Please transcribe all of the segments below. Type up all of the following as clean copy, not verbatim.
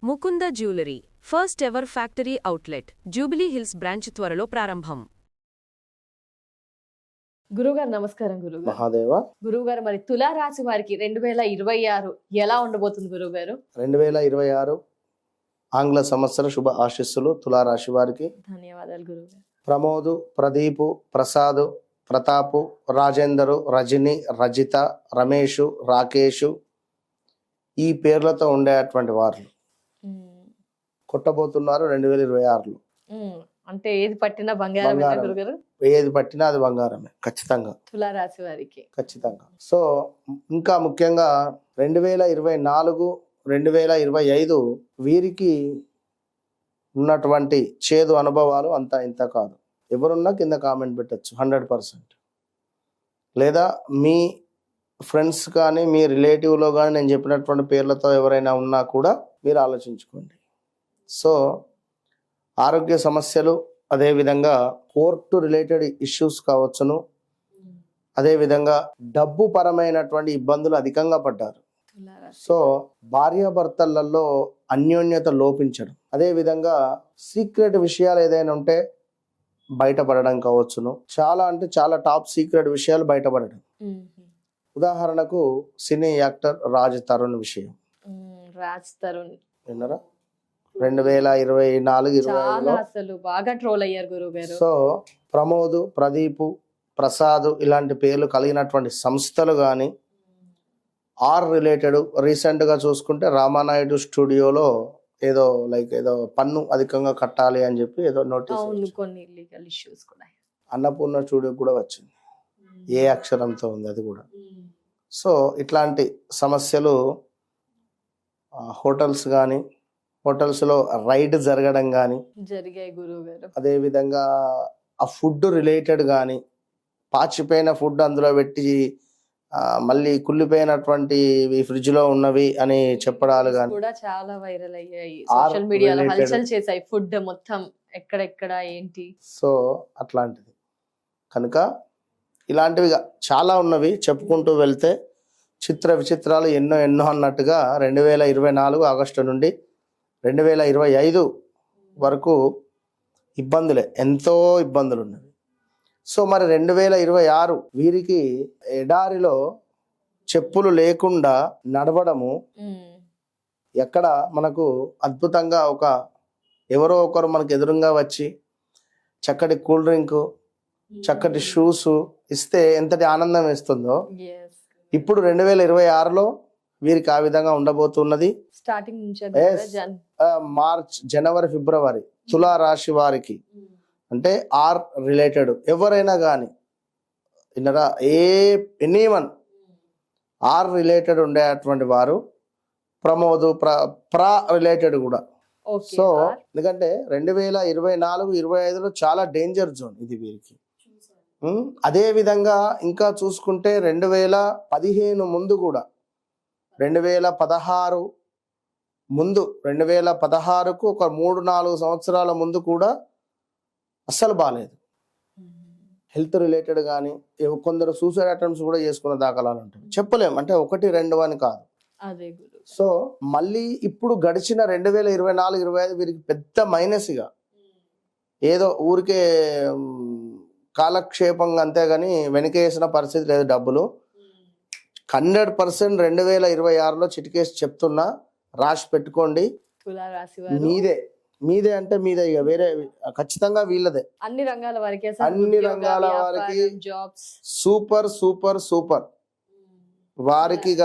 Mukunda jewellery first ever factory outlet jubilee hills branch త్వరలో ప్రారంభం. గురుగారు నమస్కారం. గురుగారు మహాదేవ. గురుగారు మరి తులారాశి వారికి 2026 ఎలా ఉండబోతుంది గురుగారు? 2026 ఆంగ్ల సంవత్సర శుభ ఆశీస్సులు తులారాశి వారికి. ధన్యవాదాలు గురుగారు. ప్రమోదు, ప్రదీపు, ప్రసాదు, ప్రతాపు, రాజేందరు, రజని, రజిత, రమేషు, రాకేషు ఈ పేర్లతో ఉండేటువంటి వారు కొట్టబోతున్నారు 2026లో. అంటే ఏది పట్టినా బంగారం గురుగారు? ఏది పట్టినా అది బంగారమే ఖచ్చితంగా తులారాశి వారికి. ఖచ్చితంగా. సో ఇంకా ముఖ్యంగా 2024 2025 వీరికి ఉన్నటువంటి చేదు అనుభవాలు అంతా ఇంత కాదు. ఎవరున్నా కింద కామెంట్ పెట్టచ్చు 100%. లేదా మీ ఫ్రెండ్స్ కానీ మీ రిలేటివ్లో కానీ నేను చెప్పినటువంటి పేర్లతో ఎవరైనా ఉన్నా కూడా మీరు ఆలోచించుకోండి. సో ఆరోగ్య సమస్యలు, అదేవిధంగా కోర్టు రిలేటెడ్ ఇష్యూస్ కావచ్చును, అదేవిధంగా డబ్బు పరమైనటువంటి ఇబ్బందులు అధికంగా పడ్డారు. సో భార్యాభర్తలలో అన్యోన్యత లోపించడం, అదేవిధంగా సీక్రెట్ విషయాలు ఏదైనా ఉంటే బయటపడడం కావచ్చును. చాలా అంటే చాలా టాప్ సీక్రెట్ విషయాలు బయటపడడం. ఉదాహరణకు సినీ యాక్టర్ రాజ్ తరుణ్ విషయం. రాజ్ తరుణ్ విన్నారా? 2024-25 అసలు బాగా ట్రోల్ అయ్యారు గురుగారు. సో ప్రమోదు, ప్రదీపు, ప్రసాద్ ఇలాంటి పేర్లు కలిగినటువంటి సంస్థలు కానీ ఆర్ రిలేటెడ్ రీసెంట్గా చూసుకుంటే రామానాయుడు స్టూడియోలో ఏదో పన్ను అధికంగా కట్టాలి అని చెప్పి ఏదో నోటీస్, కొన్ని లీగల్ ఇష్యూస్ కూడా అన్నపూర్ణ స్టూడియో కూడా వచ్చింది. ఏ అక్షరంతో ఉంది అది కూడా. సో ఇట్లాంటి సమస్యలు హోటల్స్ కానీ, హోటల్స్లో రైడ్ జరగడం కానీ జరిగాయి గురువుగారు. అదేవిధంగా ఆ ఫుడ్ రిలేటెడ్ కానీ పాచిపోయిన ఫుడ్ అందులో పెట్టి మళ్ళీ కుళ్ళిపోయినటువంటి ఫ్రిడ్జ్ లో ఉన్నవి అని చెప్పడాలు కానీ కూడా చాలా వైరల్ అయ్యాయి, సోషల్ మీడియాలో హల్చల్ చేశాయి. ఫుడ్ మొత్తం ఎక్కడెక్కడ ఏంటి. సో అట్లాంటిది కనుక ఇలాంటివి చాలా ఉన్నవి చెప్పుకుంటూ వెళ్తే చిత్ర విచిత్రాలు ఎన్నో ఎన్నో అన్నట్టుగా 2024 ఆగస్టు నుండి 2025 వరకు ఇబ్బందులే, ఎంతో ఇబ్బందులు ఉన్నవి. సో మరి 2026 వీరికి ఎడారిలో చెప్పులు లేకుండా నడవడము ఎక్కడ మనకు అద్భుతంగా ఎవరో ఒకరు మనకు ఎదురుగా వచ్చి చక్కటి కూల్ డ్రింక్, చక్కటి షూస్ ఇస్తే ఎంతటి ఆనందం ఇస్తుందో ఇప్పుడు 2026లో వీరికి ఆ విధంగా ఉండబోతున్నది. స్టార్టింగ్ మార్చ్, జనవరి, ఫిబ్రవరి తులా రాశి వారికి అంటే ఆర్ రిలేటెడ్ ఎవరైనా కానీ విన్నరా, ఎనీవన్ ఆర్ రిలేటెడ్ ఉండేటువంటి వారు, ప్రమోదు, ప్రా రిలేటెడ్ కూడా. సో ఎందుకంటే 2024-25లో చాలా డేంజర్ జోన్ ఇది వీరికి. అదే విధంగా ఇంకా చూసుకుంటే 2015 ముందు కూడా 2016 ముందు 2016కు ఒక 3-4 సంవత్సరాల ముందు కూడా అస్సలు బాగాలేదు. హెల్త్ రిలేటెడ్ కానీ కొందరు సూసైడ్ అటెంప్ట్స్ కూడా చేసుకున్న దాఖలాలు ఉంటాయి. చెప్పలేము, అంటే 1-2 అని కాదు. సో మళ్ళీ ఇప్పుడు గడిచిన 2024-25 వీరికి పెద్ద మైనస్గా ఏదో ఊరికే కాలక్షేపంగా అంతేగాని వెనకేసిన పరిస్థితి లేదు. డబ్బులు 100% 2026లో చిటికేసి చెప్తున్నా, రాసి పెట్టుకోండి. మీదే అంటే మీదే, ఇక వేరే ఖచ్చితంగా వీళ్ళదే. అన్ని రంగాల వారికి సూపర్ సూపర్ సూపర్ వారికి ఇక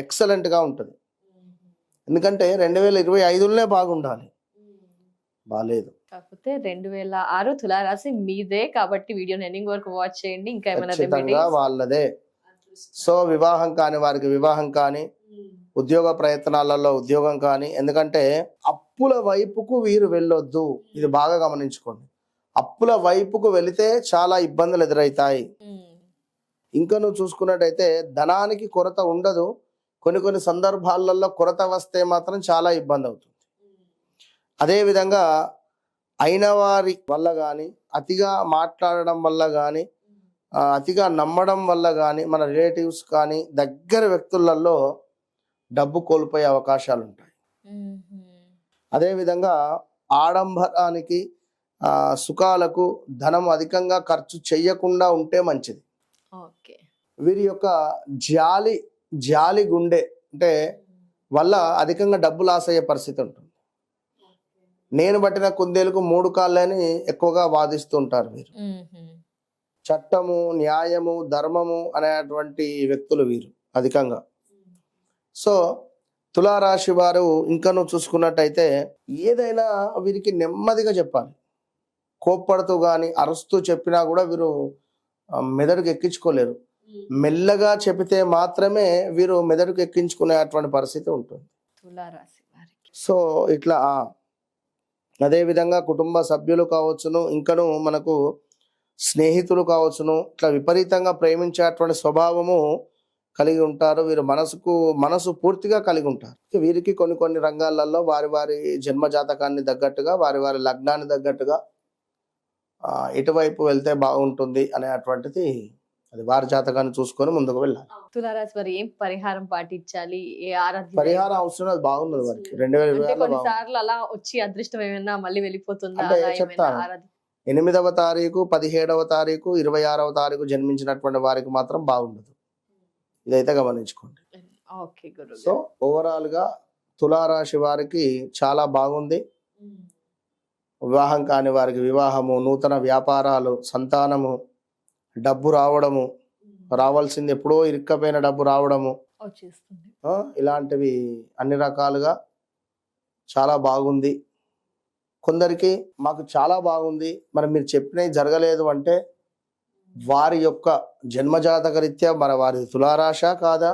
ఎక్సలెంట్ గా ఉంటుంది. ఎందుకంటే 2025లోనే బాగుండాలి, బాలేదు. కాకపోతే 2006 తులారాశి మీదే కాబట్టి వీడియోని ఎండింగ్ వరకు వాచ్ చేయండి. ఇంకా ఏమైనా వాళ్ళదే. సో వివాహం కాని వారికి వివాహం కానీ, ఉద్యోగ ప్రయత్నాలలో ఉద్యోగం కానీ, ఎందుకంటే అప్పుల వైపుకు వీరు వెళ్ళొద్దు. ఇది బాగా గమనించుకోండి. అప్పుల వైపుకు వెళితే చాలా ఇబ్బందులు ఎదురవుతాయి. ఇంకా నువ్వు చూసుకున్నట్టయితే ధనానికి కొరత ఉండదు, కొన్ని సందర్భాలలో కొరత వస్తే మాత్రం చాలా ఇబ్బంది అవుతుంది. అదేవిధంగా అయిన వారి వల్ల కానీ, అతిగా మాట్లాడడం వల్ల కానీ, అతిగా నమ్మడం వల్ల కానీ, మన రిలేటివ్స్ కానీ దగ్గర వ్యక్తులలో డబ్బు కోల్పోయే అవకాశాలు ఉంటాయి. అదేవిధంగా ఆడంబరానికి సుఖాలకు ధనం అధికంగా ఖర్చు చేయకుండా ఉంటే మంచిది. ఓకే. వీరి యొక్క జాలి గుండె అంటే వల్ల అధికంగా డబ్బు లాస్ అయ్యే పరిస్థితి ఉంటుంది. నేను పట్టిన కుందేలకు 3 కాళ్ళని ఎక్కువగా వాదిస్తూ ఉంటారు వీరు. చట్టము, న్యాయము, ధర్మము అనేటువంటి వ్యక్తులు వీరు అధికంగా. సో తులారాశి వారు ఇంకా నువ్వు చూసుకున్నట్టయితే ఏదైనా వీరికి నెమ్మదిగా చెప్పాలి. కోప్పడుతూ కానీ అరుస్తూ చెప్పినా కూడా వీరు మెదడుకు ఎక్కించుకోలేరు. మెల్లగా చెబితే మాత్రమే వీరు మెదడుకు ఎక్కించుకునేటువంటి పరిస్థితి ఉంటుంది తులారాశి వారికి. సో ఇట్లా అదేవిధంగా కుటుంబ సభ్యులు కావచ్చును, ఇంకను మనకు స్నేహితులు కావచ్చును, ఇట్లా విపరీతంగా ప్రేమించేటువంటి స్వభావము కలిగి ఉంటారు. వీరు మనసు పూర్తిగా కలిగి ఉంటారు. వీరికి కొన్ని రంగాలలో వారి జన్మ జాతకాన్ని తగ్గట్టుగా వారి లగ్నాన్ని తగ్గట్టుగా ఎటువైపు వెళ్తే బాగుంటుంది అనేటువంటిది అది వారి జాతకాన్ని చూసుకొని ముందుకు వెళ్ళాలి. తులారాశి వారు ఏం పరిహారం పాటించాలి? ఏ ఆరాధన పరిహారం అవసరం అది బాగున్నది వారికి 2020 కొన్నిసార్లు అలా వచ్చి అదృష్టం ఏమైనా మళ్ళీ వెళ్ళిపోతుందా? అంటే చెప్తాను, 8వ తారీఖు, 17వ తారీఖు, 26వ తారీఖు జన్మించినటువంటి వారికి మాత్రం బాగుండదు. ఇదైతే గమనించుకోండి. ఓకే గురు. సో ఓవరాల్ గా తులారాశి వారికి చాలా బాగుంది. వివాహం కాని వారికి వివాహము, నూతన వ్యాపారాలు, సంతానము, డబ్బు రావడము, రావాల్సింది ఎప్పుడో ఇరుక్కపోయిన డబ్బు రావడము, ఇలాంటివి అన్ని రకాలుగా చాలా బాగుంది. కొందరికి మాకు చాలా బాగుంది, మరి మీరు చెప్పినవి జరగలేదు అంటే వారి యొక్క జన్మజాతక రీత్యా మరి వారి తులారాశ కాదా,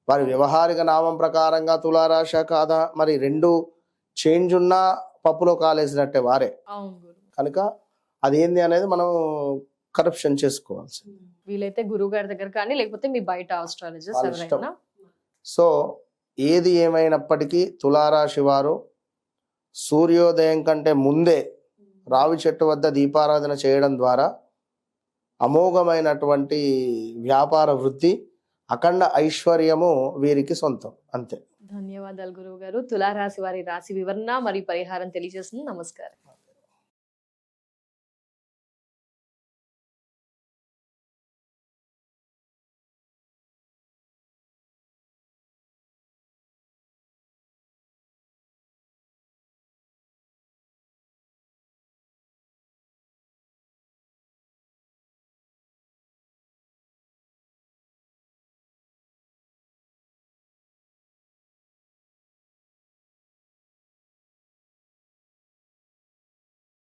వారి వ్యవహారిక నామం ప్రకారంగా తులారాశ కాదా, మరి 2 చేంజ్ ఉన్నా పప్పులో కాలేసినట్టే వారే. కనుక అదేంది అనేది మనం కరప్షన్ చేసుకోవాల్సి. వీలైతే గురువు గారి దగ్గర కానీ లేకపోతే మీ బయట ఆస్ట్రాలజర్స్ ఎవరైనా. సో ఏది ఏమైనప్పటికీ తులారాశి వారు సూర్యోదయం కంటే ముందే రావి చెట్టు వద్ద దీపారాధన చేయడం ద్వారా అమోఘమైనటువంటి వ్యాపార వృద్ధి, అఖండ ఐశ్వర్యము వీరికి సొంతం. అంతే. ధన్యవాదాలు గురువు గారు. తులారాశి వారి రాశి వివరణ మరియు పరిహారం తెలియజేస్తుంది. నమస్కారం.